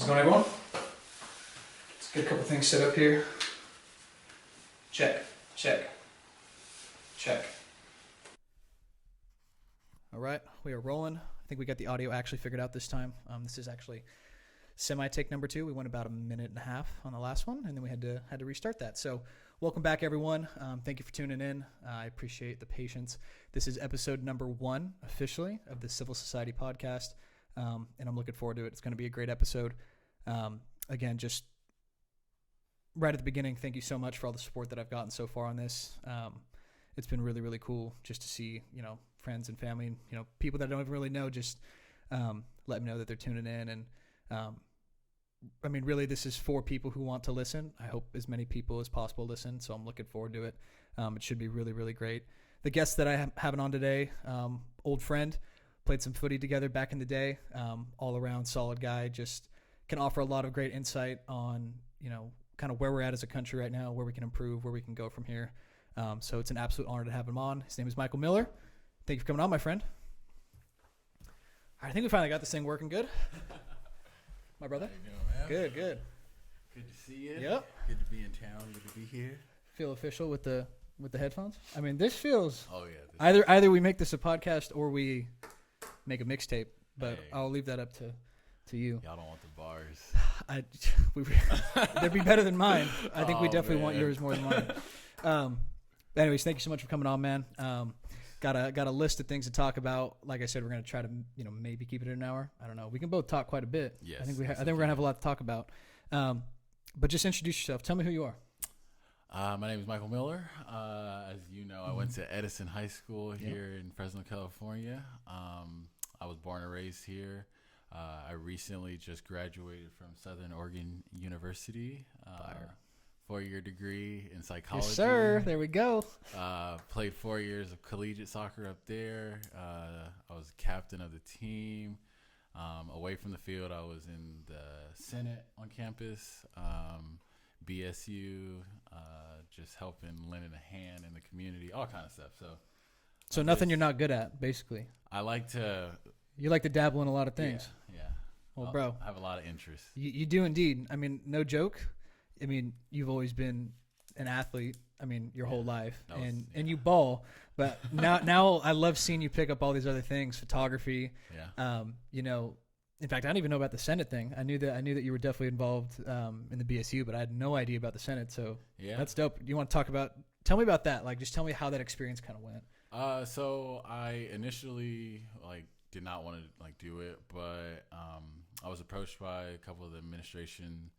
How's it going, everyone? Let's get a couple things set up here. Check, check, check. All right, we are rolling. I think we got the audio actually figured out this time. This is actually semi-take number 2. We went about a minute and a half on the last one, and then we had to restart that. So welcome back, everyone. Thank you for tuning in. I appreciate the patience. This is episode number 1, officially, of the Civil Society podcast, and I'm looking forward to it. It's going to be a great episode. Again, just right at the beginning, thank you so much for all the support that I've gotten so far on this. It's been really, really cool just to see, friends and family and, people that I don't even really know, just let me know that they're tuning in. And really, this is for people who want to listen. I hope as many people as possible listen, so I'm looking forward to it. It should be really, really great. The guest that I have on today, old friend, played some footy together back in the day, all around solid guy, just can offer a lot of great insight on, kind of where we're at as a country right now, where we can improve, where we can go from here. So it's an absolute honor to have him on. His name is Michael Miller. Thank you for coming on, my friend. I think we finally got this thing working good. My brother? How you doing, man? Good, good. Good to see you. Yep. Good to be in town. Good to be here. Feel official with the headphones? This feels... Oh, yeah. Either we make this a podcast or we make a mixtape, but Hey. I'll leave that up to you. Y'all don't want the bars. They'd be better than mine. I think we Oh, definitely want man. yours more than mine. Anyways, thank you so much for coming on, man. Got a list of things to talk about. Like I said, we're gonna try to maybe keep it in an hour. I don't know. We can both talk quite a bit. Yes, I think we're yes, gonna have a lot to talk about. But just introduce yourself. Tell me who you are. My name is Michael Miller. As you know, I went to Edison High School here in Fresno, California. I was born and raised here. I recently just graduated from Southern Oregon University. 4-year degree in psychology. Yes, sir. There we go. Played 4 years of collegiate soccer up there. I was captain of the team. Away from the field, I was in the Senate on campus, BSU, just helping, lending a hand in the community, all kind of stuff. So nothing you're not good at, basically. You like to dabble in a lot of things. Yeah. Well, bro, I have a lot of interests. You do indeed. No joke. You've always been an athlete. Your whole life, and you ball. But now I love seeing you pick up all these other things, photography. Yeah. In fact, I don't even know about the Senate thing. I knew that you were definitely involved in the BSU, but I had no idea about the Senate. So yeah, that's dope. Do you want to tell me about that? Just tell me how that experience kind of went. So I initially did not want to do it, but I was approached by a couple of the administration,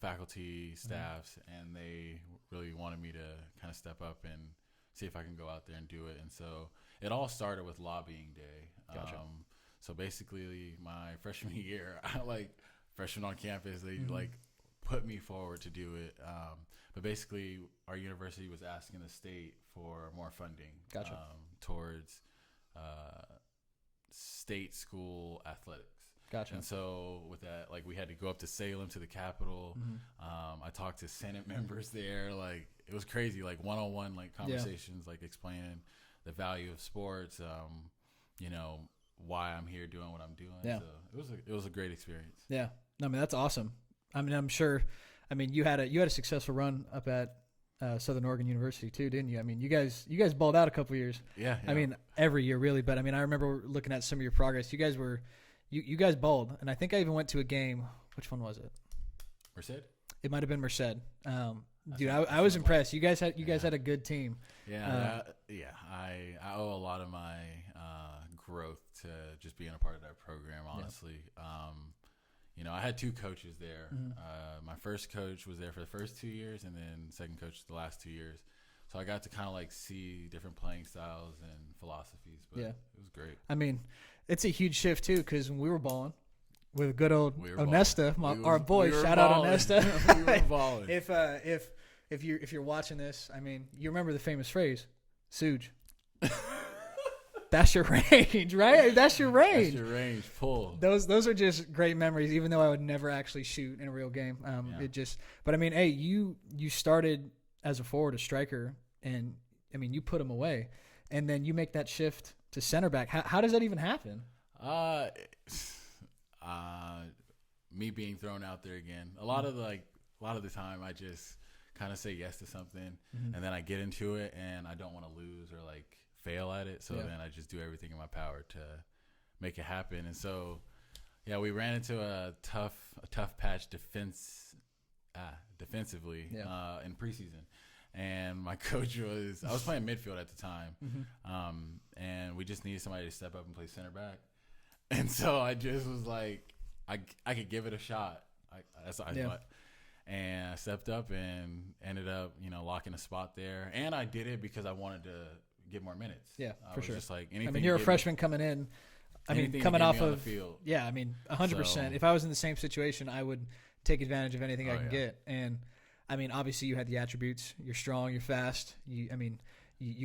faculty, staffs, and they really wanted me to kind of step up and see if I can go out there and do it. And so it all started with lobbying day. Gotcha. So basically my freshman year, freshman on campus, they put me forward to do it. But basically our university was asking the state for more funding. Gotcha. Towards state school athletics. Gotcha. And so with that, we had to go up to Salem to the Capitol. I talked to Senate members there. It was crazy, one-on-one conversations, explaining the value of sports, why I'm here doing what I'm doing. Yeah. So it was a great experience. Yeah. No, that's awesome. I'm sure. You had a successful run up at Southern Oregon University too, didn't you? You guys balled out a couple years. Yeah. Every year really, but I remember looking at some of your progress. You guys were, you guys balled, and I think I even went to a game. Which one was it? Merced? It might have been Merced. Dude, I was impressed. You guys had a good team. Yeah. I owe a lot of my growth to just being a part of that program. Honestly. Yeah. I had 2 coaches there. My first coach was there for the first 2 years, and then second coach the last 2 years. So I got to kind of see different playing styles and philosophies. But it was great. It's a huge shift too, because when we were balling with good old Onesta, our boy, shout balling. out Onesta. We were balling. If you're watching this, you remember the famous phrase, "Suge." That's your range, right? That's your range. That's your range. Pull. Those are just great memories, even though I would never actually shoot in a real game. But hey, you started as a forward, a striker, and you put them away, and then you make that shift to center back. How does that even happen? Me being thrown out there again. A lot of the time, I just kind of say yes to something, and then I get into it, and I don't want to lose or like fail at it. So then I just do everything in my power to make it happen. And so, yeah, we ran into a tough patch defensively in preseason. And my coach I was playing midfield at the time, and we just needed somebody to step up and play center back. And so I just was like, I could give it a shot. That's what I thought. And I stepped up and ended up, locking a spot there. And I did it because I wanted to get more minutes. Yeah, I for was sure. just like, you're a freshman coming in. Coming off of field. Yeah, 100%. If I was in the same situation, I would take advantage of anything I can get. And obviously you had the attributes. You're strong. You're fast. You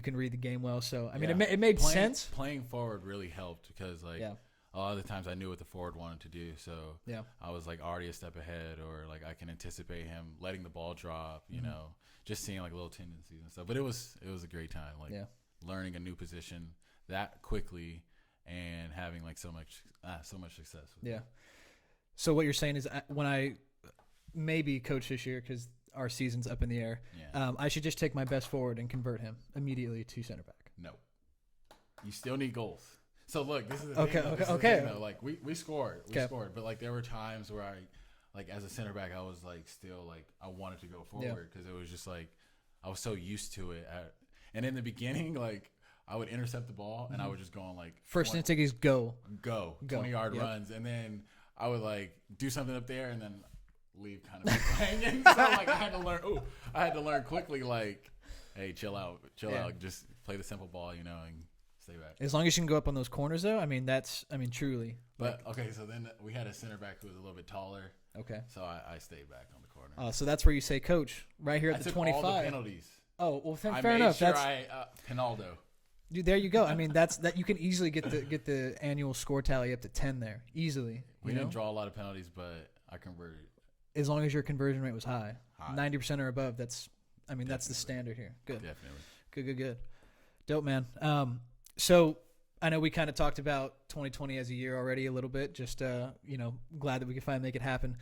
can read the game well. So it made sense. Playing forward really helped because a lot of the times I knew what the forward wanted to do. So I was like already a step ahead, or like I can anticipate him letting the ball drop. Just seeing like little tendencies and stuff. But it was a great time. Learning a new position that quickly and having like so much success with it. So what you're saying is when I maybe coach this year, because our season's up in the air, I should just take my best forward and convert him immediately to center back. No, you still need goals. So look, this is the thing, though. Like we scored, but like there were times where as a center back, I was like still like I wanted to go forward because it was just like I was so used to it. And in the beginning, like I would intercept the ball and I would just go on like first instinct is go 20-yard runs, and then I would like do something up there and then leave kind of hanging. So like I had to learn quickly like, hey, chill out, just play the simple ball, and stay back. As long as you can go up on those corners though, truly. But okay, so then we had a center back who was a little bit taller. Okay. So I stayed back on the corner. So that's where you say, coach, right here at the 25. All the penalties. Oh, well, fair I enough. Made sure Pinaldo. Dude, there you go. That you can easily get the annual score tally up to 10 there easily. We didn't draw a lot of penalties, but I converted. As long as your conversion rate was high. 90% or above. That's the standard here. Good. Definitely. Good. Dope, man. So I know we kind of talked about 2020 as a year already a little bit. Just glad that we could finally make it happen.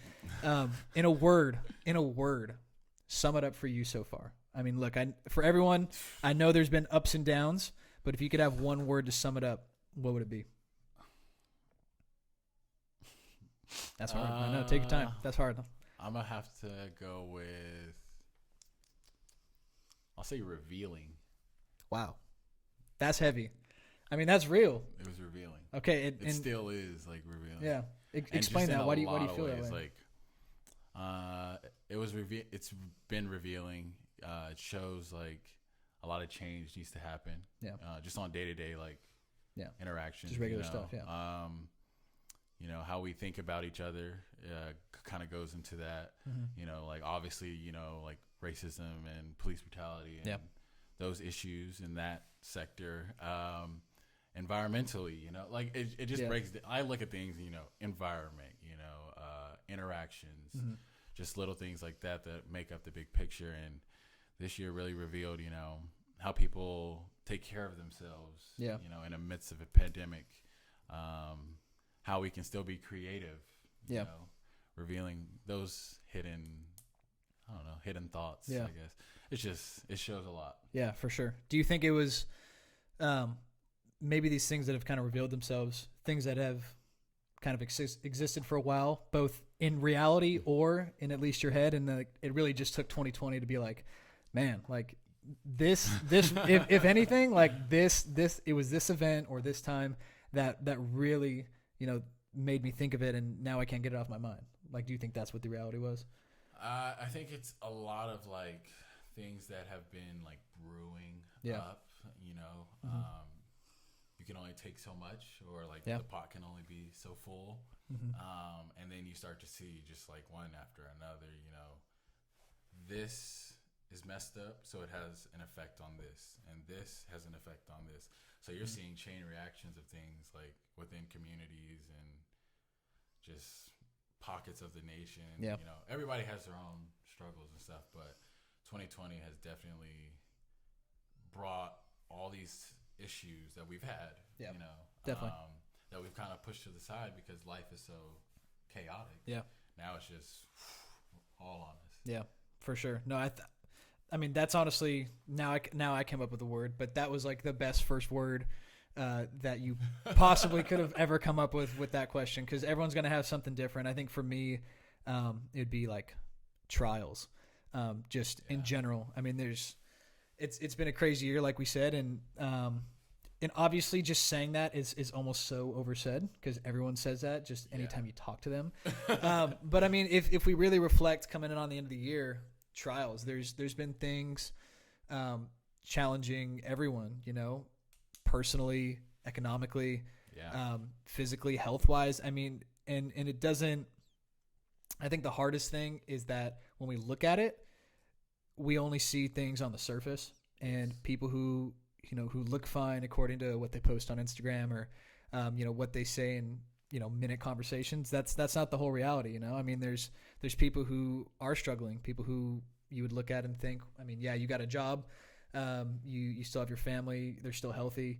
In a word, sum it up for you so far. Look, for everyone, I know there's been ups and downs, but if you could have one word to sum it up, what would it be? That's hard. I know. Take your time. That's hard. I'm going to have to go with, I'll say revealing. Wow. That's heavy. That's real. It was revealing. Okay. It still is like revealing. Yeah. Explain that. Why do you feel that way? Like, it's been revealing. It shows like a lot of change needs to happen. Yeah. Just on day-to-day interactions. Just regular stuff. Yeah. How we think about each other kind of goes into that. Like obviously, like racism and police brutality and those issues in that sector. Environmentally, like it just breaks. I look at things, environment, interactions, just little things like that make up the big picture. And this year really revealed, how people take care of themselves, in the midst of a pandemic, how we can still be creative, revealing those hidden thoughts, I guess. It shows a lot. Yeah, for sure. Do you think it was maybe these things that have kind of revealed themselves, things that have kind of existed for a while, both in reality or in at least your head, and it really just took 2020 to be like, man, like this if anything, like this it was this event or this time that really made me think of it, and now I can't get it off my mind. Like, do you think that's what the reality was? I think it's a lot of like things that have been like brewing up, you can only take so much, or like the pot can only be so full. And then you start to see just like one after another, this is messed up, so it has an effect on this, and this has an effect on this. So you're seeing chain reactions of things like within communities and just pockets of the nation. Everybody has their own struggles and stuff, but 2020 has definitely brought all these issues that we've had, definitely, that we've kind of pushed to the side because life is so chaotic. Yeah. Now it's just all on us. Yeah, for sure. No, I mean, that's honestly now I came up with a word, but that was like the best first word that you possibly could have ever come up with that question, because everyone's gonna have something different. I think for me, it'd be like trials, just in general. I mean, it's been a crazy year, like we said, and obviously just saying that is almost so oversaid, because everyone says that just anytime you talk to them. But I mean, if we really reflect coming in on the end of the year, trials, there's been things challenging everyone, personally, economically, physically, health-wise. I mean, and it doesn't, I think the hardest thing is that when we look at it, we only see things on the surface, and people who look fine according to what they post on Instagram, or what they say in minute conversations. That's not the whole reality. I mean, there's people who are struggling, people who you would look at and think, I mean, yeah, you got a job, you still have your family, they're still healthy,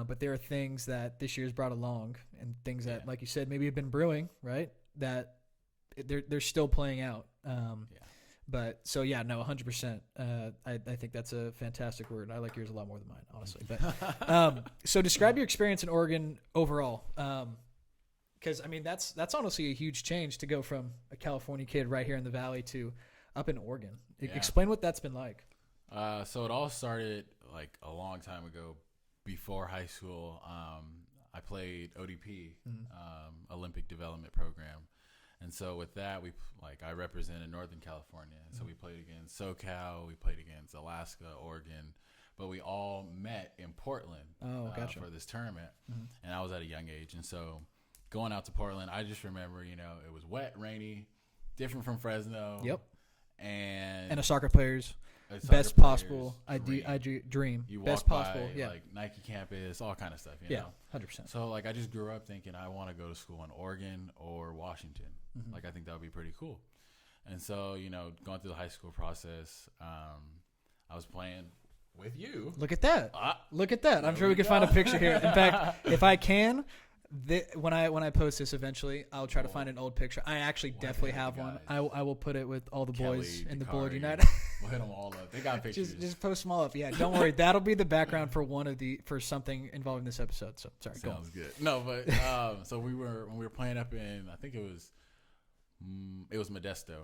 but there are things that this year's brought along, and things that, like you said, maybe have been brewing, right, that they're still playing out. But so yeah, no, 100%. I think that's a fantastic word. I like yours a lot more than mine, honestly. But so describe your experience in Oregon overall, because I mean that's honestly a huge change to go from a California kid right here in the Valley to up in Oregon. Explain what that's been like. So it all started like a long time ago, before high school. I played ODP, Olympic Development Program. And so with that, I represented Northern California. And so we played against SoCal, we played against Alaska, Oregon, but we all met in Portland for this tournament. And I was at a young age. And so going out to Portland, I just remember, it was wet, rainy, different from Fresno. Yep. And a soccer player's best possible dream. You best walk possible, by like Nike campus, all kind of stuff. You know? 100%. So I just grew up thinking I want to go to school in Oregon or Washington. I think that would be pretty cool. And so going through the high school process, I was playing with you. Look at that! Look at that! I'm sure we can find a picture here. In fact, if I can. When I post this eventually, I'll try to find an old picture. I actually definitely have one. I will put it with all the boys in the Bullet United. We'll hit them all up. They got pictures. just post them all up. Yeah, don't worry. That'll be the background for something involving this episode. So sorry. Sounds good. No, but so when we were playing up in, I think it was Modesto,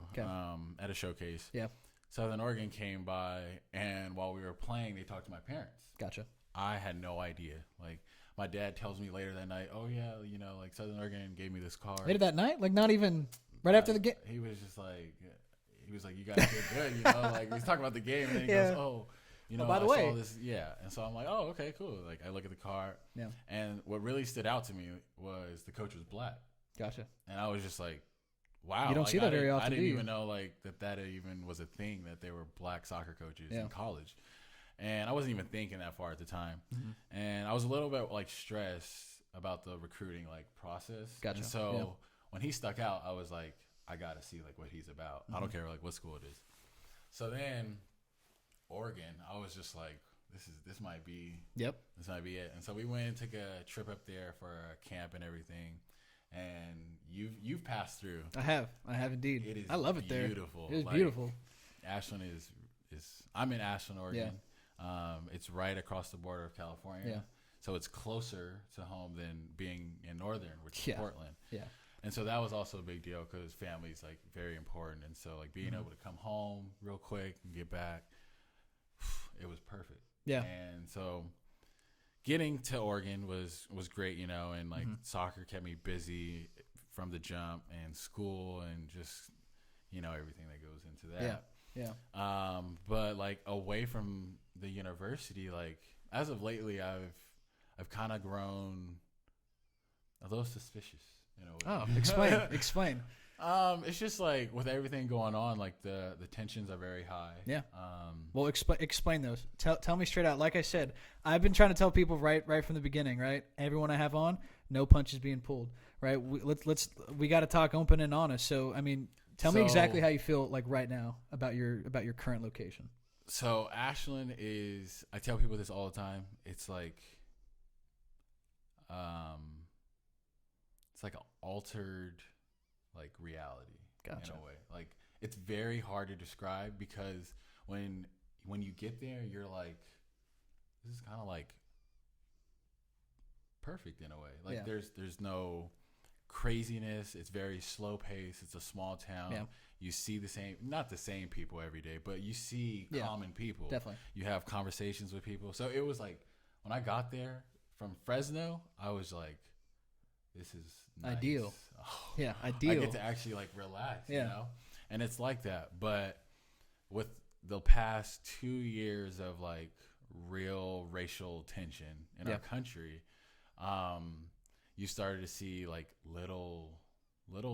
at a showcase. Yeah. Southern Oregon came by, and while we were playing, they talked to my parents. Gotcha. I had no idea. My dad tells me later that night, oh yeah, Southern Oregon gave me this card. Later that night? Not even right after the game? He was like, you guys did good, he's talking about the game, and then he goes, oh, by the way, saw this, and so I'm like, oh, okay, cool. I look at the card, and what really stood out to me was the coach was black. Gotcha. And I was just like, wow. You don't see that very often, I didn't even know that even was a thing, that there were black soccer coaches in college. And I wasn't even thinking that far at the time. And I was a little bit stressed about the recruiting process. Gotcha. And so when he stuck out, I was like, I got to see what he's about. I don't care what school it is. So then Oregon, I was just like, this might be this might be it. And so we went and took a trip up there for a camp and everything. And you've passed through. I have indeed. It is. I love it there. Beautiful. It is beautiful. Ashland is I'm in Ashland, Oregon. Yeah. It's right across the border of California, so it's closer to home than being in Northern, which is Portland. Yeah, and so that was also a big deal, because family is very important, and so being able to come home real quick and get back, it was perfect. Yeah, and so getting to Oregon was great, and soccer kept me busy from the jump, and school, and just everything that goes into that. Yeah. But away from the university, as of lately, I've kind of grown a little suspicious. Oh, explain. It's just with everything going on, the tensions are very high. Yeah. Well, explain those. Tell me straight out. Like I said, I've been trying to tell people right from the beginning. Right, everyone I have on, no punches being pulled. Right. We got to talk open and honest. So I mean. Tell me exactly how you feel right now about your current location. So Ashland is, I tell people this all the time. It's it's an altered like reality Gotcha. in a way. Like it's very hard to describe because when you get there, you're like, this is kind of like perfect in a way. Like there's no craziness. It's very slow paced. It's a small town. Yeah. You see not the same people every day, but you see common people. Definitely. You have conversations with people. So it was like when I got there from Fresno, I was like, this is nice. Ideal. Oh, Yeah, ideal. I get to actually like relax, Yeah. you know? And it's like that. But with the past 2 years of like real racial tension in our country, you started to see like little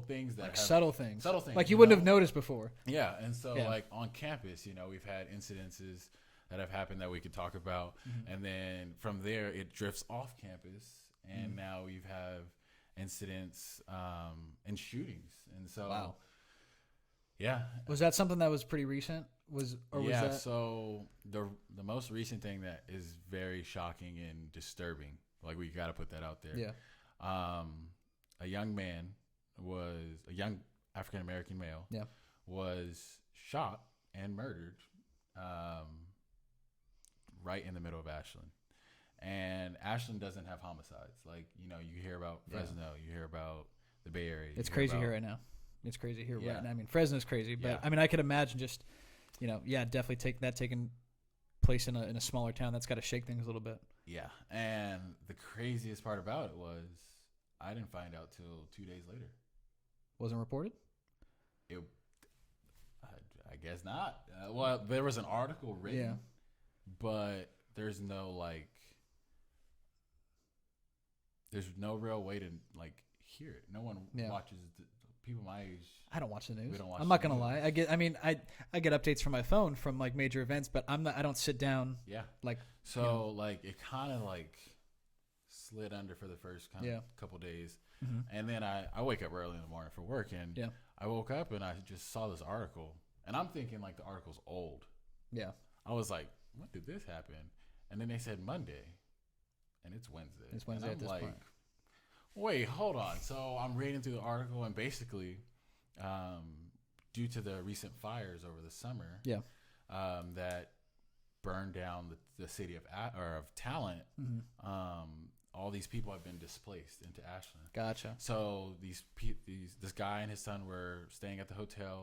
things that Like have subtle things. Like you you wouldn't know? have noticed before. Yeah, and so like on campus, we've had incidences that have happened that we could talk about, and then from there it drifts off campus, and now we've have incidents and shootings, and so Wow. yeah. Was that something that was pretty recent? Was that? So the most recent thing that is very shocking and disturbing, like we got to put that out there. Yeah. A young African American male was shot and murdered right in the middle of Ashland. And Ashland doesn't have homicides. Like, you hear about Fresno, you hear about the Bay Area. It's crazy here right now. It's crazy here Yeah. right now. I mean, Fresno's crazy, but Yeah. I mean, I could imagine just, definitely taking place in a smaller town. That's got to shake things a little bit. Yeah. And the craziest part about it was I didn't find out till 2 days later. Wasn't reported? I guess not. Well, there was an article written, but there's no real way to like hear it. No one watches. People my age. I don't watch the news. We don't watch I'm not the gonna lie. I get updates from my phone from like major events, but I don't sit down. Yeah. Like so, like it kind of like slid under for the first couple days, and then I wake up early in the morning for work, and I woke up and I just saw this article, and I'm thinking like the article's old. Yeah. I was like, when did this happen? And then they said Monday, and it's Wednesday. It's Wednesday at this point. Wait, hold on. So I'm reading through the article, and basically, due to the recent fires over the summer, that burned down the city of Talent, all these people have been displaced into Ashland. Gotcha. So this guy and his son were staying at the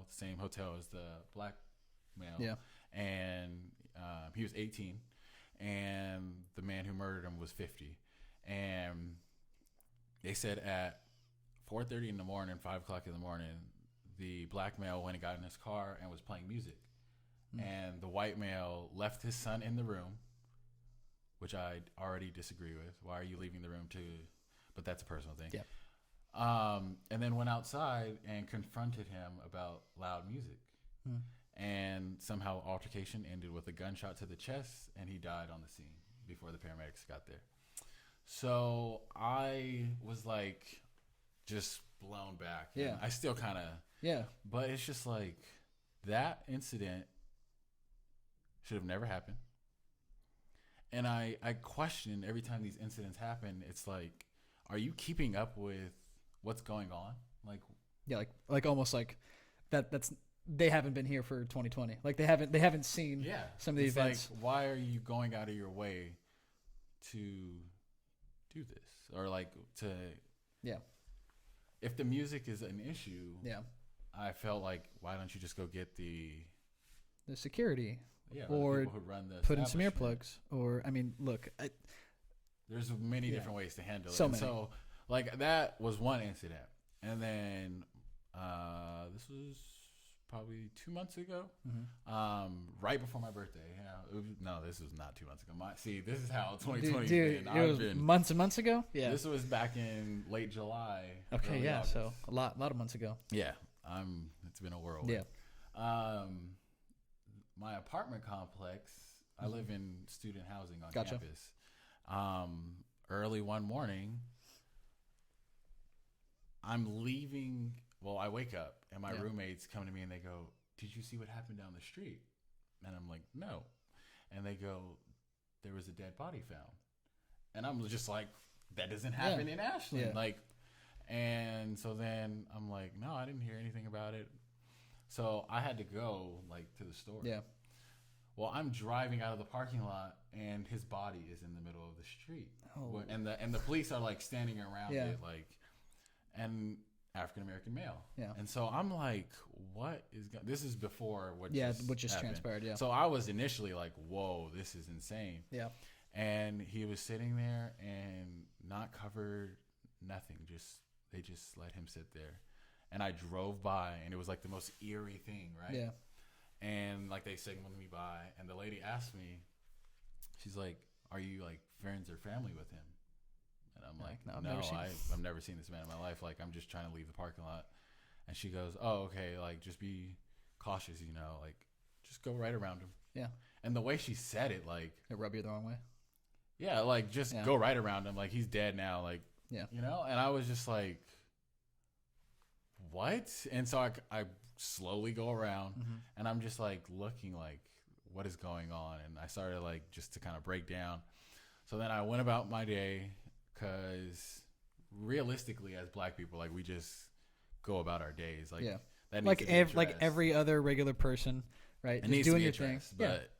same hotel as the black male. Yeah. And he was 18, and the man who murdered him was 50. And they said at 4:30 in the morning, 5 o'clock in the morning, the black male went and got in his car and was playing music. And the white male left his son in the room, which I already disagree with. Why are you leaving the room too? But that's a personal thing. Yeah. And then went outside and confronted him about loud music. And somehow altercation ended with a gunshot to the chest, and he died on the scene before the paramedics got there. So I was like just blown back. Yeah. I still kind of. Yeah. But it's just like that incident should have never happened. And I question every time these incidents happen, it's like, are you keeping up with what's going on? Like, yeah, like almost like that's they haven't been here for 2020. Like they haven't seen some of the events. Like, why are you going out of your way to do this? Or like to if the music is an issue, I felt like, why don't you just go get the security? Or the people who run the put in some earplugs. Or, I mean, look. There's many different ways to handle it. So many. So, like, that was one incident. And then this was probably 2 months ago, right before my birthday. No, this was not 2 months ago. This is how 2020 Dude, been. It was months and months ago? Yeah. This was back in late July. Okay, yeah. August. So, a lot of months ago. Yeah. It's been a whirlwind. Yeah. My apartment complex, I live in student housing on Gotcha. campus. Early one morning, I'm leaving. Well, I wake up and my roommates come to me and they go, "Did you see what happened down the street?" And I'm like, "No." And they go, "There was a dead body found." And I'm just like, that doesn't happen in Ashland. Yeah. Like, And so then I'm like, no, I didn't hear anything about it. So I had to go like to the store. Yeah. Well, I'm driving out of the parking lot, and his body is in the middle of the street. Oh. And the police are like standing around Yeah. it, like, and African American male. Yeah. And so I'm like, what is this is before what just happened. transpired. Yeah. So I was initially like, whoa, this is insane. Yeah. And he was sitting there and not covered, nothing. They just let him sit there. And I drove by, and it was like the most eerie thing, right? Yeah. And like they signaled me by, and the lady asked me, she's like, "Are you like friends or family with him?" And I'm like, No, "No, I've never seen this man in my life. Like, I'm just trying to leave the parking lot." And she goes, "Oh, okay. Like, just be cautious, you know. Like, just go right around him." Yeah. And the way she said it, like, It rubbed you the wrong way. yeah, like just Yeah. go right around him. Like, he's dead now. Like, Yeah. you know. And I was just like, what? And so I slowly go around, and I'm just like looking like, what is going on? And I started like just to kind of break down. So then I went about my day, because realistically, as Black people, like, we just go about our days. Like, Yeah. that needs Like to be like addressed. every other regular person, right? It Just needs to doing be your thing. addressed. But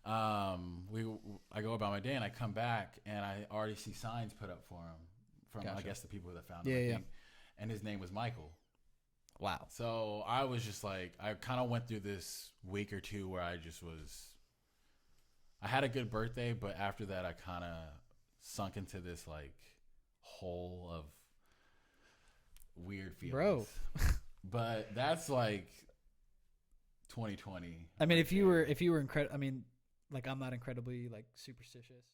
I go about my day, and I come back, and I already see signs put up for him from I Gotcha. guess the people that found Yeah, him. I yeah. think. And his name was Michael. Wow. So I was just like, I kind of went through this week or two where I had a good birthday, but after that I kind of sunk into this like hole of weird feelings. Bro. But that's like 2020. I mean, right if you there. were like, I'm not incredibly like superstitious.